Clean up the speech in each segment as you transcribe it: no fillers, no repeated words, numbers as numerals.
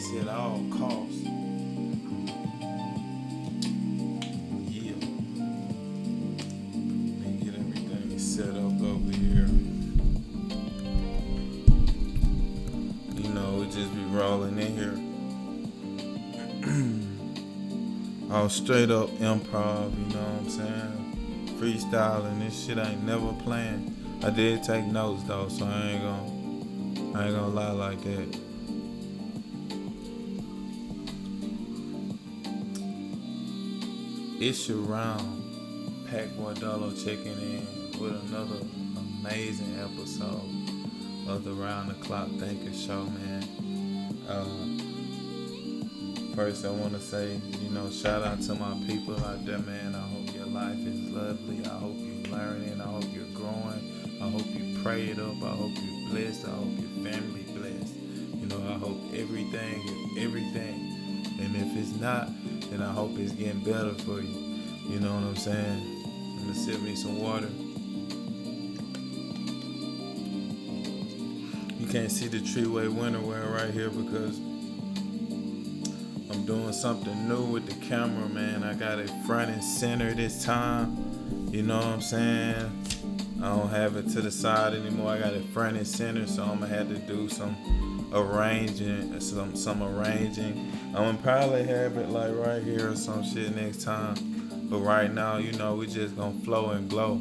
peace at all costs. Yeah. And get everything set up over here. You know, we just be rolling in here. All straight up improv, you know what I'm saying? Freestyling, this shit ain't never planned. I did take notes though, so I ain't gonna lie like that. It's your round. Pac Guardolo checking in with another amazing episode of the Round the Clock Thinker Show, man. First, I want to say, shout out to my people out there, man. I hope your life is lovely. I hope you're learning. I hope you're growing. I hope you pray it up. I hope you're blessed. I hope your family blessed. I hope everything is everything. And if it's not, then I hope it's getting better for you. You know what I'm saying? I'm going to sip me some water. You can't see the Treeway winter wear right here because I'm doing something new with the camera, man. I got it front and center this time. You know what I'm saying? I don't have it to the side anymore. I got it front and center, so I'm gonna have to do some arranging. Some arranging. I'm gonna probably have it like right here or some shit next time. But right now, we just gonna flow and glow.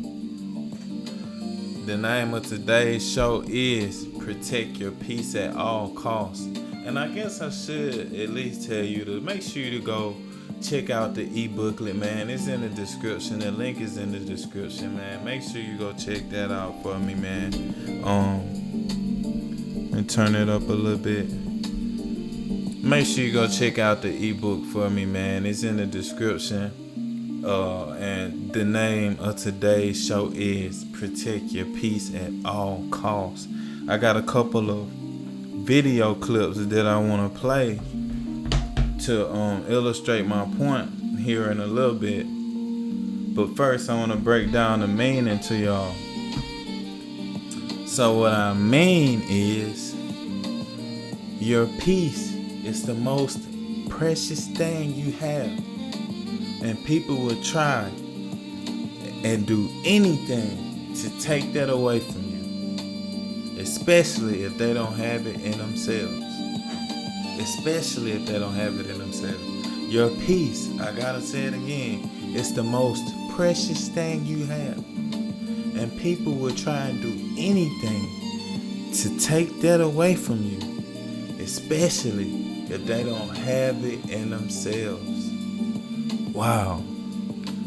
The name of today's show is Protect Your Peace at All Costs. And I guess I should at least tell you to make sure to go check out the e-booklet, man. It's in the description. The link is in the description, man. Make sure you go check that out for me, man. And turn it up a little bit. Make sure you go check out the ebook for me, man. It's in the description. And the name of today's show is Protect Your Peace at All Costs. I got a couple of video clips that I want to play to illustrate my point here in a little bit. But first, I want to break down the meaning to y'all. So what I mean is, your peace is the most precious thing you have. And people will try and do anything to take that away from you. Especially if they don't have it in themselves. Especially if they don't have it in themselves. Your peace, I gotta say it again, it's the most precious thing you have. And people will try and do anything to take that away from you. Especially if they don't have it in themselves. Wow.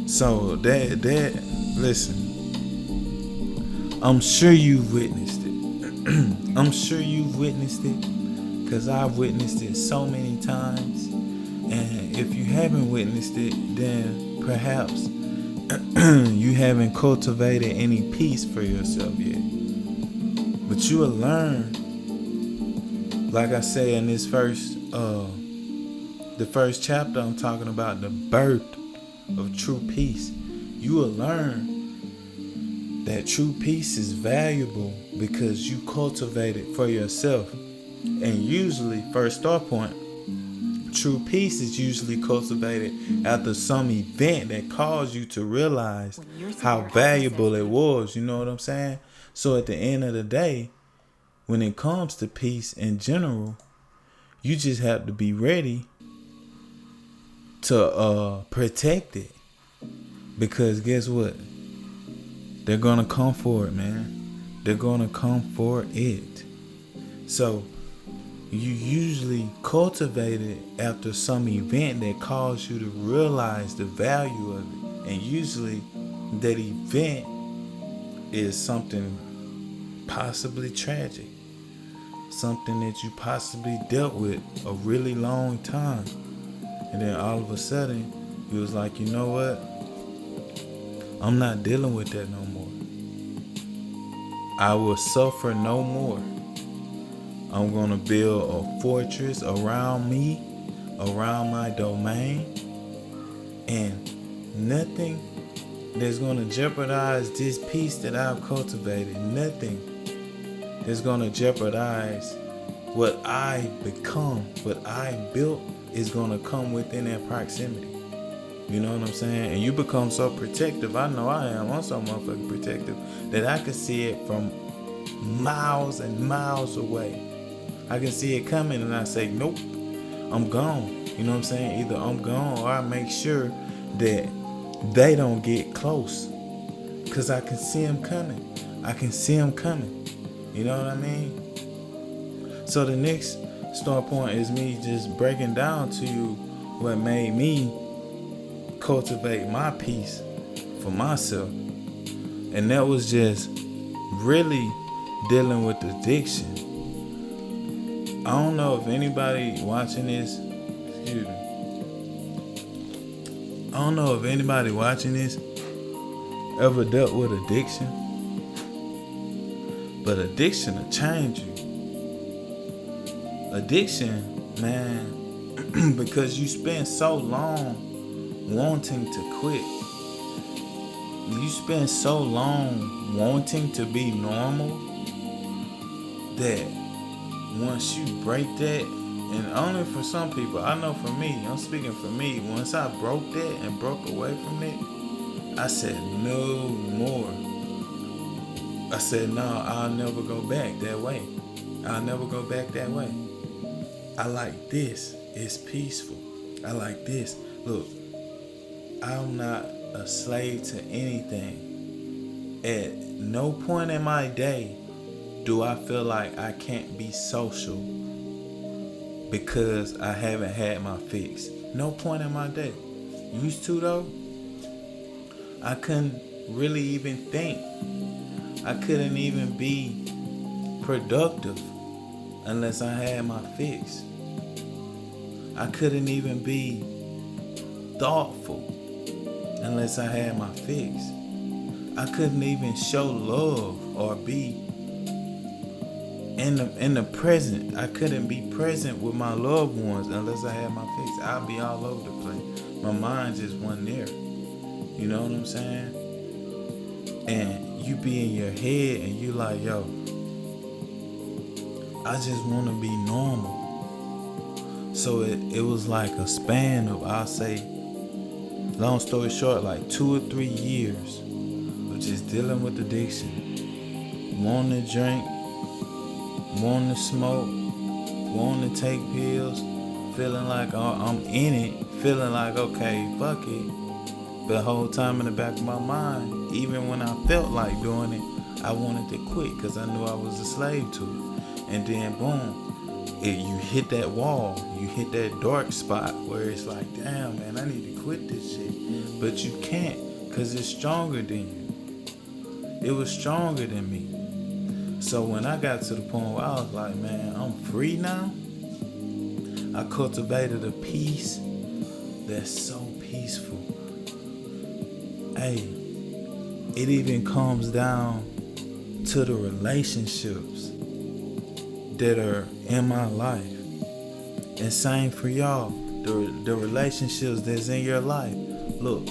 So that listen, I'm sure you've witnessed it. I'm sure you've witnessed it because I've witnessed it so many times. And if you haven't witnessed it, then perhaps you haven't cultivated any peace for yourself yet. But you will learn, like I say in this the first chapter, I'm talking about the birth of true peace. You will learn that true peace is valuable because you cultivate it for yourself. And usually, first start point, true peace is usually cultivated after some event that caused you to realize how valuable it was. You know what I'm saying? So at the end of the day, when it comes to peace in general, you just have to be ready to protect it. Because guess what? They're gonna come for it, man. They're gonna come for it. So you usually cultivate it after some event that caused you to realize the value of it. And usually that event is something possibly tragic. Something that you possibly dealt with a really long time. And then all of a sudden, you was like, you know what? I'm not dealing with that no more. I will suffer no more. I'm going to build a fortress around me, around my domain. And nothing that's going to jeopardize this peace that I've cultivated. Nothing that's going to jeopardize what I become, what I built is gonna come within that proximity. You know what I'm saying? And you become so protective. I know I am. I'm so motherfucking protective that I can see it from miles and miles away. I can see it coming and I say, nope, I'm gone. You know what I'm saying? Either I'm gone or I make sure that they don't get close. Because I can see them coming. I can see them coming. You know what I mean? So the next start point is me just breaking down to you what made me cultivate my peace for myself. And that was just really dealing with addiction. I don't know if anybody watching this, excuse me. I don't know if anybody watching this ever dealt with addiction. But addiction will change you. Addiction, man, because you spend so long wanting to quit. You spend so long wanting to be normal that once you break that, and only for some people, I know for me, I'm speaking for me, once I broke that and broke away from it, I said no more. I said no, I'll never go back that way. I'll never go back that way. I like this. It's peaceful. I like this. Look, I'm not a slave to anything. At no point in my day do I feel like I can't be social because I haven't had my fix. No point in my day. Used to though, I couldn't really even think. I couldn't even be productive unless I had my fix. I couldn't even be thoughtful unless I had my fix. I couldn't even show love or be in the present. I couldn't be present with my loved ones unless I had my fix. I'd be all over the place. My mind just wasn't there. You know what I'm saying? And you be in your head and you like, yo, I just want to be normal. So it was like a span of, I'll say, long story short, like 2 or 3 years of just dealing with addiction. Wanting to drink, wanting to smoke, wanting to take pills, feeling like I'm in it, feeling like, okay, fuck it. But the whole time in the back of my mind, even when I felt like doing it, I wanted to quit because I knew I was a slave to it. And then boom, you hit that wall, you hit that dark spot where it's like, damn man, I need to quit this shit. But you can't because it's stronger than you. It was stronger than me. So when I got to the point where I was like, man, I'm free now, I cultivated a peace that's so peaceful. Hey, it even comes down to the relationships that are in my life. And same for y'all, the relationships that's in your life. Look,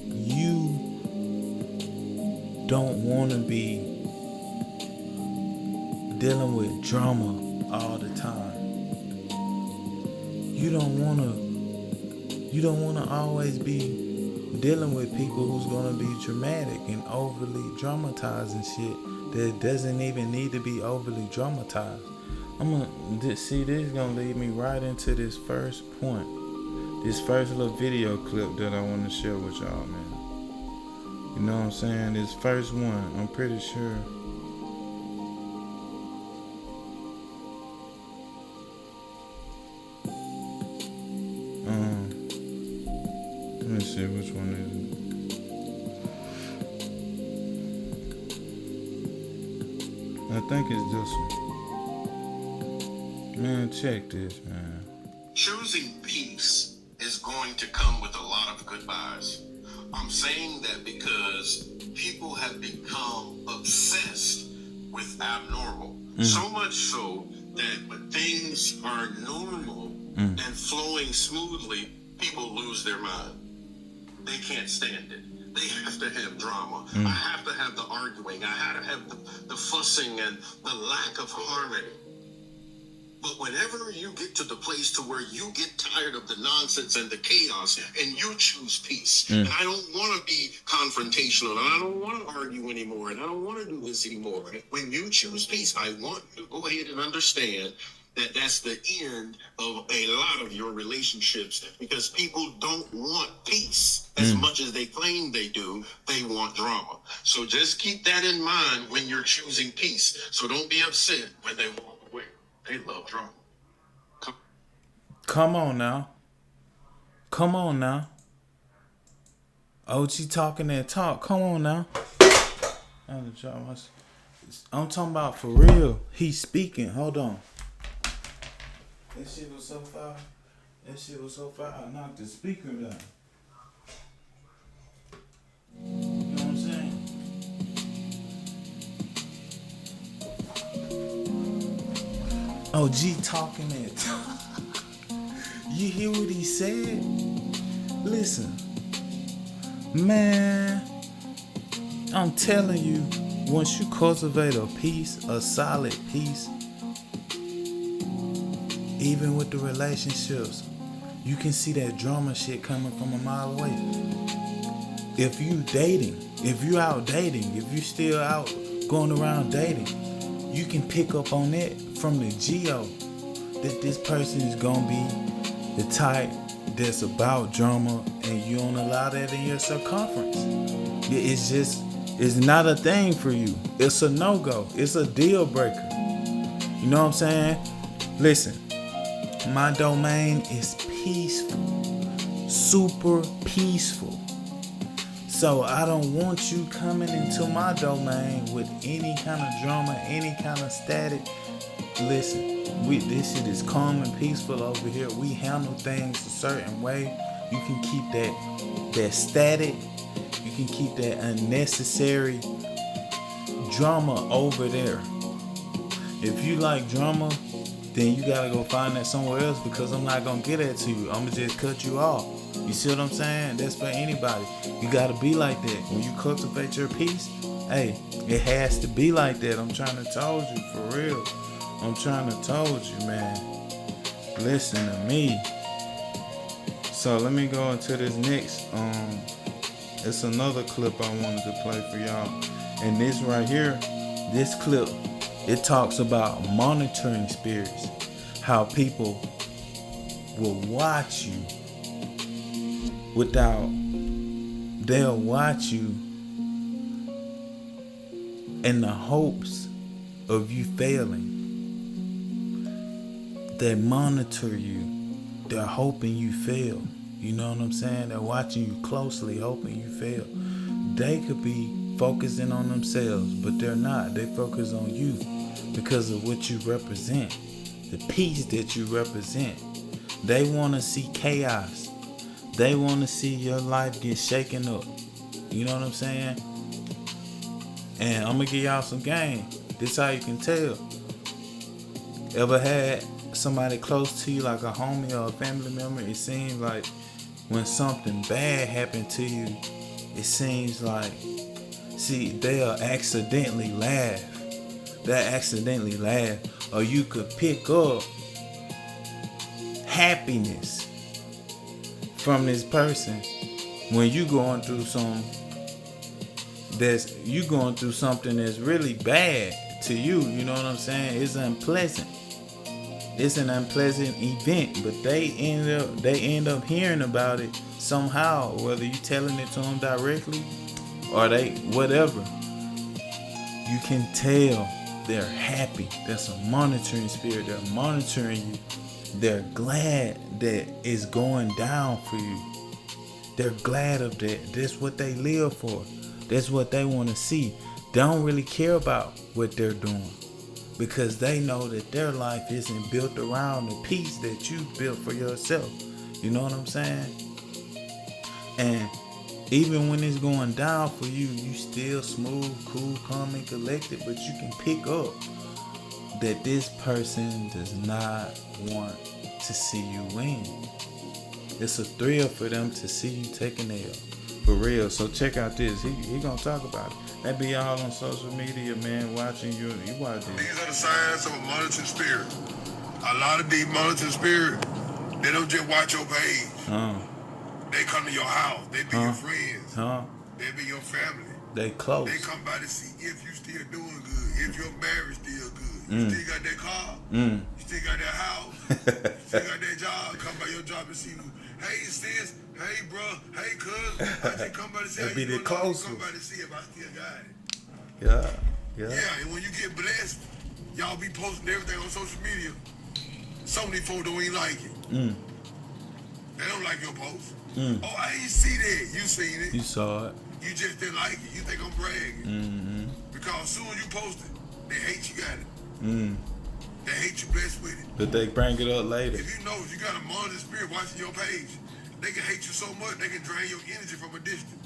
you don't want to be dealing with drama all the time. You don't want to always be dealing with people who's going to be dramatic and overly dramatized and shit that doesn't even need to be overly dramatized. This is gonna lead me right into this first point, this first little video clip that I want to share with y'all, man. You know what I'm saying? This first one, I'm pretty sure. Let me see which one is it. I think it's this one. Man, check this, man. Choosing peace is going to come with a lot of goodbyes. I'm saying that because people have become obsessed with abnormal. So much so that when things are normal and flowing smoothly, people lose their mind. They can't stand it. They have to have drama. I have to have the arguing. I have to have the fussing and the lack of harmony. But whenever you get to the place to where you get tired of the nonsense and the chaos and you choose peace, and I don't want to be confrontational, and I don't want to argue anymore, and I don't want to do this anymore. When you choose peace, I want you to go ahead and understand that that's the end of a lot of your relationships, because people don't want peace as much as they claim they do. They want drama. So just keep that in mind when you're choosing peace. So don't be upset when they walk away. They love drama. Come on now. Come on now. OG talking that talk. Come on now. I'm talking about for real. He's speaking. Hold on. That shit was so fire. I knocked the speaker down. You know what I'm saying? OG talking that. You hear what he said? Listen, man, I'm telling you, once you cultivate a peace, a solid peace, even with the relationships, you can see that drama shit coming from a mile away. If you dating, if you out dating, if you still out going around dating, you can pick up on that from the geo, that this person is gonna be the type that's about drama, and you don't allow that in your circumference. It's not a thing for you. It's a no-go. It's a deal breaker. You know what I'm saying? Listen, my domain is peaceful, super peaceful. So I don't want you coming into my domain with any kind of drama, any kind of static. Listen, this shit is calm and peaceful over here. We handle things a certain way. You can keep that static. You can keep that unnecessary drama over there. If you like drama, then you gotta go find that somewhere else, because I'm not gonna get that to you. I'm gonna just cut you off. You see what I'm saying? That's for anybody. You gotta be like that. When you cultivate your peace, hey, it has to be like that. I'm trying to told you, for real. I'm trying to told you, man. Listen to me. So let me go into this next. It's another clip I wanted to play for y'all. And this right here, this clip, it talks about monitoring spirits. How people will watch you they'll watch you in the hopes of you failing. They monitor you. They're hoping you fail. You know what I'm saying? They're watching you closely, hoping you fail. They could be focusing on themselves, but they're not. They focus on you because of what you represent, the peace that you represent. They want to see chaos. They want to see your life get shaken up. You know what I'm saying? And I'm going to give y'all some game. This how you can tell. Ever had somebody close to you, like a homie or a family member? It seems like when something bad happened to you, it seems like, see, they'll accidentally laugh. Or you could pick up happiness from this person when you going through something that's really bad to you. You know what I'm saying? It's unpleasant. It's an unpleasant event, but they end up hearing about it somehow, whether you telling it to them directly or they whatever. You can tell they're happy. That's a monitoring spirit. They're monitoring you. They're glad that it's going down for you. They're glad of that. That's what they live for. That's what they want to see. They don't really care about what they're doing, because they know that their life isn't built around the peace that you built for yourself. You know what I'm saying? And even when it's going down for you, you still smooth, cool, calm, and collected, but you can pick up that this person does not want to see you win. It's a thrill for them to see you take an L. For real. So check out this. He gonna talk about it. That be all on social media, man. Watching you watch this. These are the signs of a monitoring spirit. A lot of these monitoring spirits, they don't just watch your page. They come to your house. They be your friends. They be your family. They close. They come by to see if you still doing good, if your marriage still good. You still got that car. You still got that house. You still got that job. Come by your job and see you. Hey sis, hey bro, hey cuz. I just come by to see They how be you the doing. closest. Come by to see if I still got it. Yeah. And when you get blessed, y'all be posting everything on social media. So many folks don't even like it. They don't like your post. Oh, I ain't see that. You seen it. You saw it. You just didn't like it. You think I'm bragging. Because as soon as you post it, they hate you got it. They hate you blessed with it. But they bring it up later. If you know, if you got a monitoring spirit watching your page, they can hate you so much, they can drain your energy from a distance.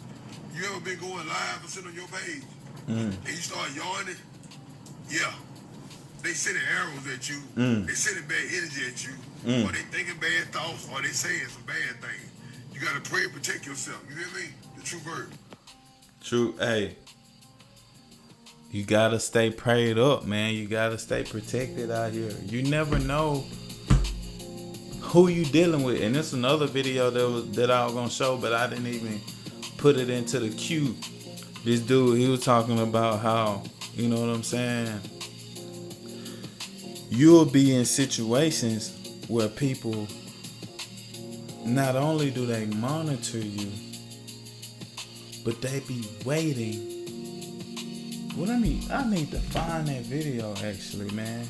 You ever been going live or sitting on your page, and you start yawning? Yeah. They sending arrows at you. They sending bad energy at you. Or they thinking bad thoughts, or they saying some bad things. You got to pray and protect yourself. You hear me? The true word. True. Hey. You gotta stay prayed up, man. You gotta stay protected out here. You never know who you dealing with. And this is another video that I was gonna show, but I didn't even put it into the queue. This dude, he was talking about how, you know what I'm saying, you'll be in situations where people, not only do they monitor you, but they be waiting. Well, I need to find that video actually, man.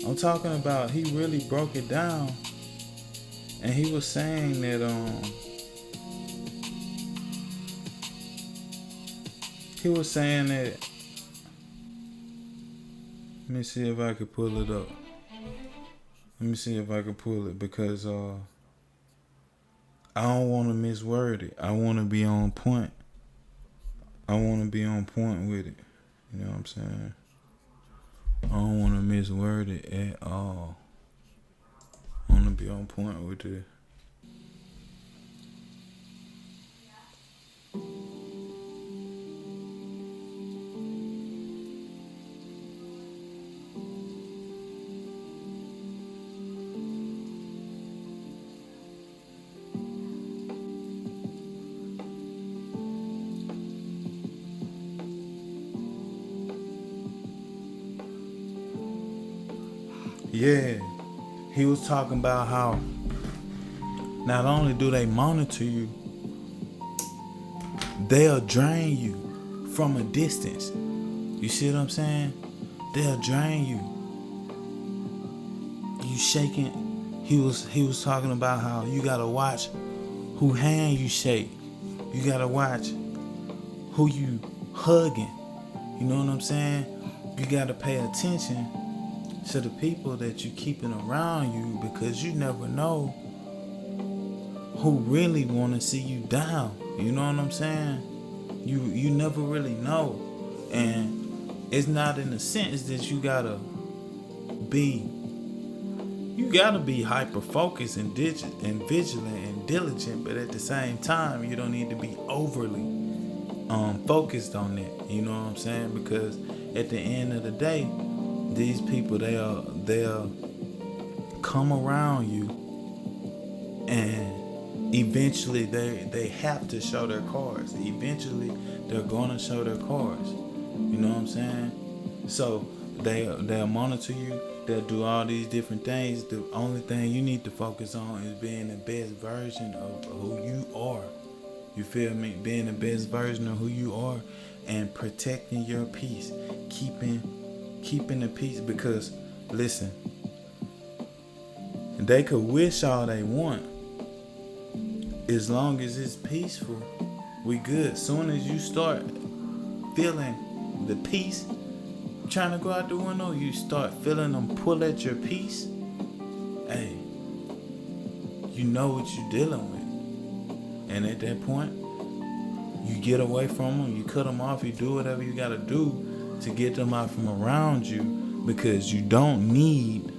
I'm talking about, he really broke it down, and he was saying that let me see if I could pull it up. Let me see if I can pull it, because I don't want to misword it. I want to be on point. I want to be on point with it. You know what I'm saying? I don't want to misword it at all. I want to be on point with it. Yeah, he was talking about how not only do they monitor you, they'll drain you from a distance. You see what I'm saying? They'll drain you. You shaking. He was talking about how you gotta watch who hand you shake. You gotta watch who you hugging. You know what I'm saying? You gotta pay attention to the people that you keeping around you, because you never know who really want to see you down. You know what I'm saying? You never really know. And it's not in the sense that you gotta be hyper focused and vigilant and diligent, but at the same time you don't need to be overly focused on that. You know what I'm saying? Because at the end of the day, these people, they'll come around you, and eventually they have to show their cards. Eventually they're gonna show their cards. You know what I'm saying? So they'll monitor you. They'll do all these different things. The only thing you need to focus on is being the best version of who you are. You feel me? Being the best version of who you are, and protecting your peace, keeping the peace. Because listen, they could wish all they want, as long as it's peaceful, we good. Soon as you start feeling the peace trying to go out the window, you start feeling them pull at your peace, hey, you know what you're dealing with. And at that point, you get away from them, you cut them off, you do whatever you gotta do to get them out from around you, because you don't need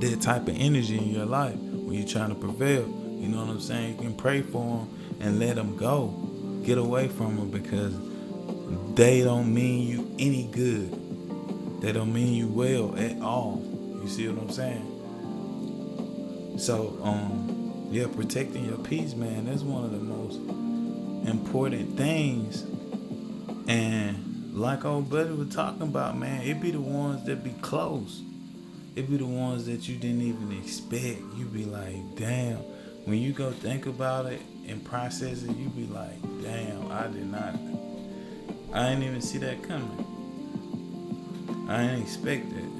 that type of energy in your life when you're trying to prevail. You know what I'm saying? You can pray for them and let them go. Get away from them because they don't mean you any good. They don't mean you well at all. You see what I'm saying? So, yeah, protecting your peace, man, that's one of the most important things. And like old buddy was talking about, man, it be the ones that be close. It be the ones that you didn't even expect. You be like, damn. When you go think about it and process it, you be like, damn, I didn't even see that coming. I ain't expect it.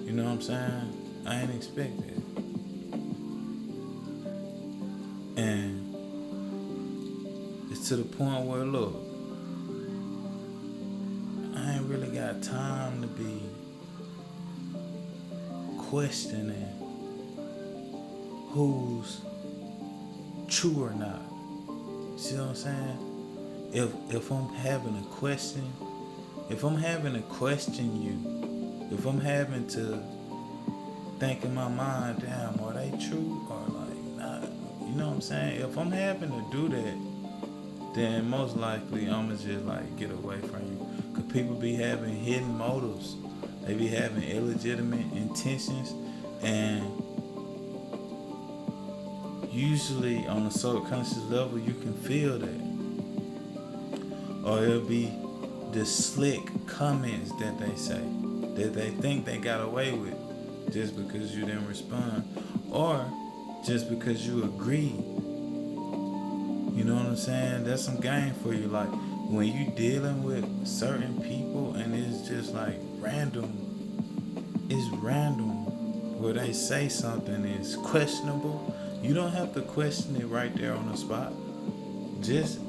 You know what I'm saying? I ain't expect it. And it's to the point where, look, I ain't really got time to be questioning who's true or not. See what I'm saying? If I'm having to question you, if I'm having to think in my mind, damn, are they true or like not? You know what I'm saying? If I'm having to do that, then most likely I'ma just like get away from you. Cause people be having hidden motives. They be having illegitimate intentions, and usually on a subconscious level you can feel that. Or it'll be the slick comments that they say that they think they got away with just because you didn't respond, or just because you agreed. You know what I'm saying? That's some game for you. Like when you dealing with certain people and it's just like random. It's random where they say something is questionable. You don't have to question it right there on the spot. Just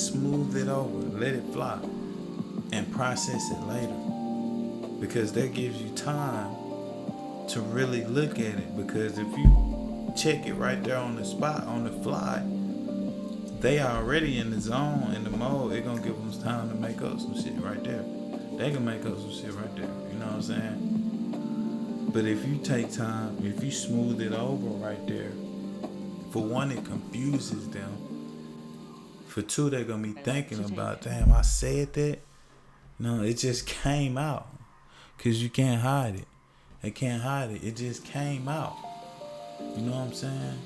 smooth it over, let it fly, and process it later. Because that gives you time to really look at it. Because if you check it right there on the spot, on the fly, they are already in the zone, in the mode. It's gonna give them time to make up some shit right there. They can make up some shit right there. You know what I'm saying? But if you take time, if you smooth it over right there, for one, it confuses them. For two, they're gonna be thinking about, damn, I said that. No, it just came out. Cause you can't hide it. They can't hide it. It just came out. You know what I'm saying?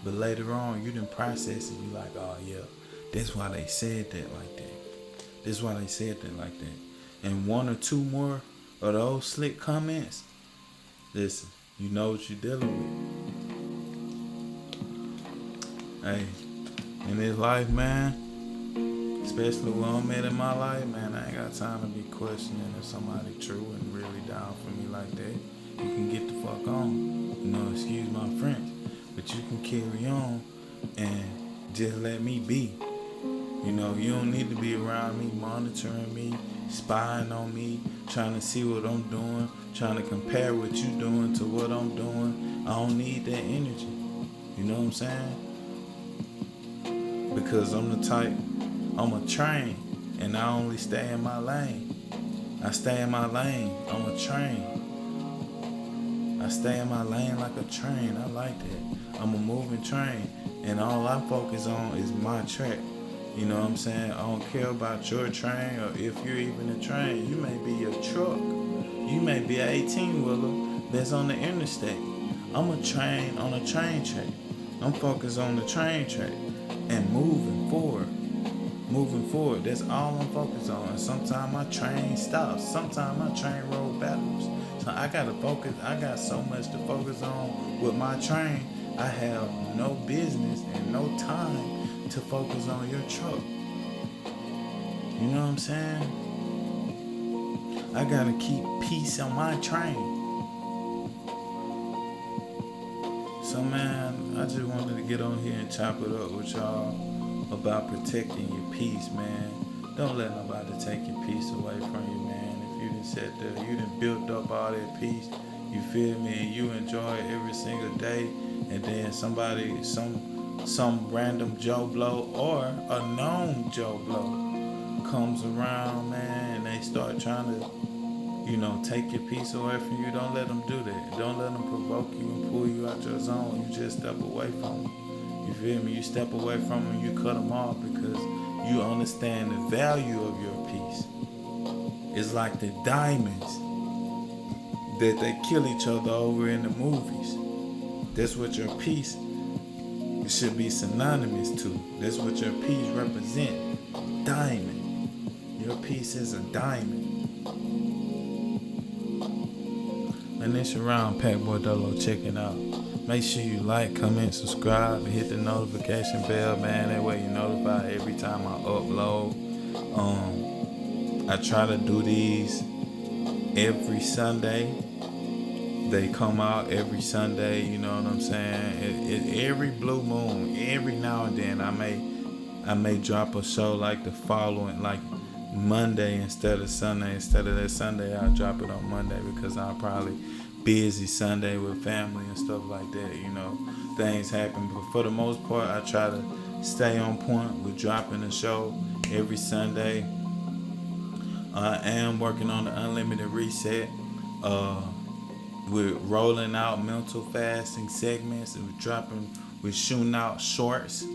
But later on, you didn't process it. You like, oh yeah, that's why they said that like that. That's why they said that like that. And one or two more of those slick comments, listen, you know what you're dealing with. Hey, in this life, man, especially where I'm at in my life, man, I ain't got time to be questioning if somebody true and really down for me like that. You can get the fuck on. You know, excuse my French. But you can carry on and just let me be. You know, you don't need to be around me, monitoring me, spying on me, trying to see what I'm doing, trying to compare what you doing to what I'm doing. I don't need that energy. You know what I'm saying? Because I'm the type, I'm a train, and I only stay in my lane. I stay in my lane. I'm a train. I stay in my lane like a train. I like that. I'm a moving train, and all I focus on is my track. You know what I'm saying? I don't care about your train or if you're even a train. You may be a truck. You may be an 18-wheeler that's on the interstate. I'm a train on a train track. I'm focused on the train track and moving forward. Moving forward. That's all I'm focused on. And sometimes my train stops. Sometimes my train rolls backwards. So I gotta focus. I got so much to focus on with my train. I have no business and no time to focus on your truck. You know what I'm saying? I gotta keep peace on my train. So man, I just wanted to get on here and chop it up with y'all about protecting your peace, man. Don't let nobody take your peace away from you, man. If you done sat there, you done built up all that peace, you feel me, and you enjoy it every single day, and then somebody, some random Joe Blow or a known Joe Blow comes around, man, and they start trying to, you know, take your peace away from you. Don't let them do that. Don't let them provoke you and pull you out your zone. You just step away from them. You feel me? You step away from them, you cut them off because you understand the value of your peace. It's like the diamonds that they kill each other over in the movies. That's what your peace should be synonymous to. That's what your peace represents. Diamond. Your peace is a diamond. And it's around Packboy Dolo checking out. Make sure you like, comment, subscribe, and hit the notification bell, man. That way you're notified every time I upload. I try to do these every Sunday. They come out every Sunday, you know what I'm saying? Every blue moon, every now and then, I may drop a show like the following, like Monday instead of Sunday. Instead of that Sunday, I'll drop it on Monday because I'm probably busy Sunday with family and stuff like that. You know, things happen, but for the most part, I try to stay on point with dropping a show every Sunday. I am working on the Unlimited Reset. We're rolling out mental fasting segments, and we're shooting out shorts,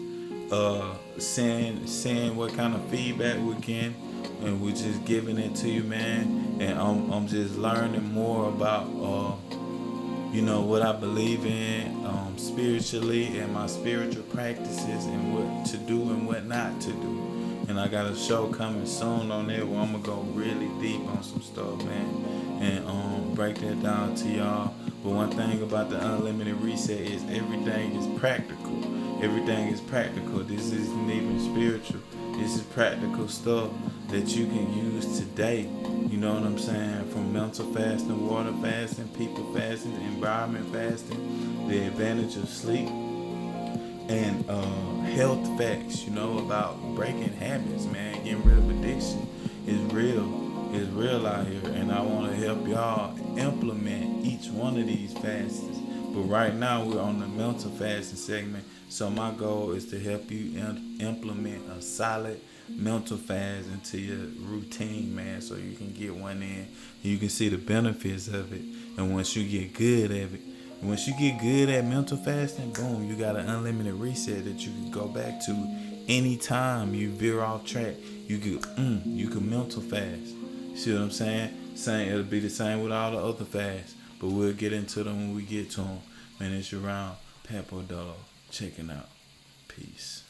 saying what kind of feedback we're getting, and we're just giving it to you, man. And I'm just learning more about what I believe in spiritually and my spiritual practices and what to do and what not to do. And I got a show coming soon on there where I'm gonna go really deep on some stuff, man, and break that down to y'all. But one thing about the Unlimited Reset is everything is practical. Everything is practical. This isn't even spiritual. This is practical stuff that you can use today. You know what I'm saying? From mental fasting, water fasting, people fasting, environment fasting, the advantage of sleep, and health facts, about breaking habits, man, getting rid of addiction is real. It's real out here, and I want to help y'all implement each one of these fasts. But right now we're on the mental fasting segment, so my goal is to help you implement a solid mental fast into your routine, man, so you can get one in. You can see the benefits of it, and once you get good at it, once you get good at mental fasting, boom, you got an unlimited reset that you can go back to anytime you veer off track. You can mental fast. See what I'm saying? It'll be the same with all the other fasts, but we'll get into them when we get to them. Man, it's your round Papo Dolo checking out. Peace.